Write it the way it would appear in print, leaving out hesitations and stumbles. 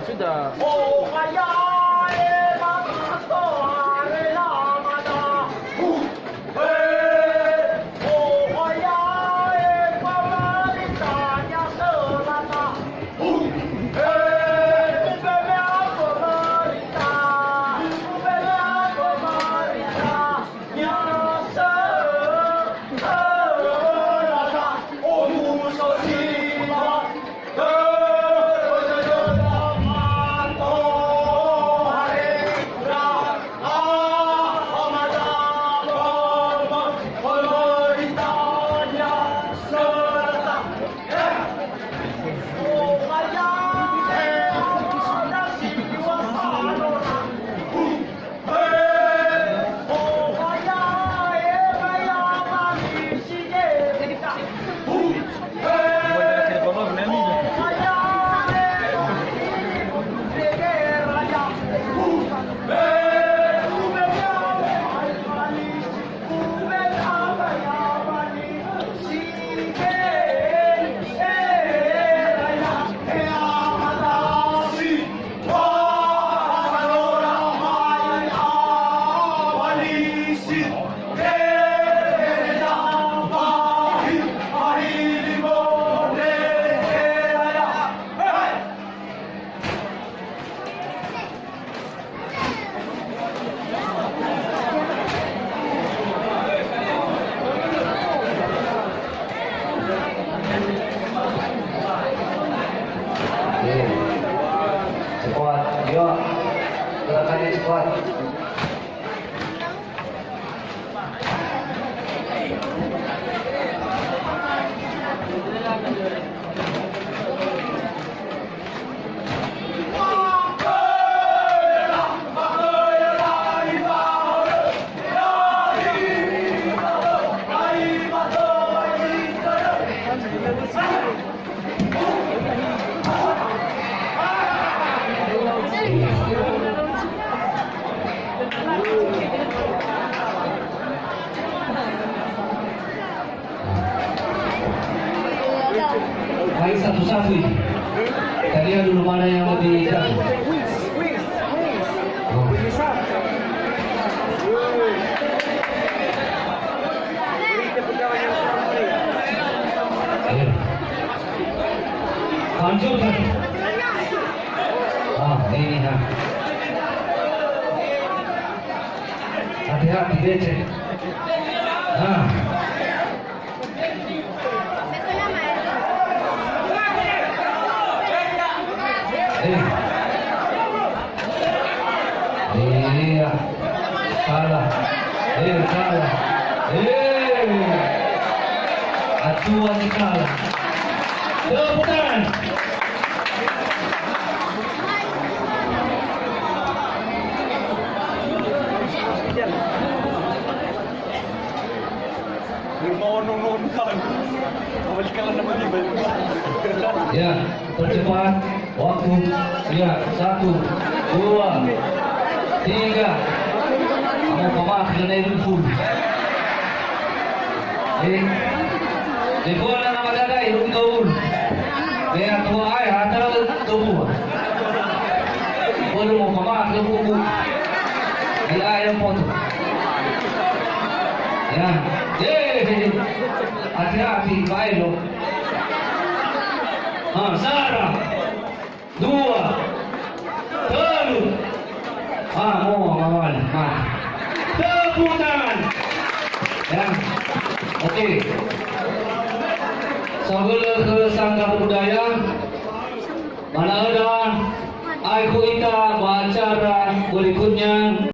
Sudah. Cepat, yuk. Gerakannya cepat. Main satu-satu ini. Kalian dulu mana yang lebih jago? Oh. Lanjutkan. Ini ha. Hati-hati becek. Iya, salah. Salah. Acuan salah. Tepuk tangan. Ya, percepat waktu. Ya, 1, 2, 3. Kamu pemah kena itu full. Di bola nama dadai rung gaul. Dia tua ayah antara tubuh. Bola mau pemah ke buku. Di ayam foto. Ya, hati-hati baik lo. Sarah, 2, 3. Mau awal. Tepuk tangan. Ya, oke. Sebelum ke Sanggar Budaya, mana ada aku kita acara berikutnya.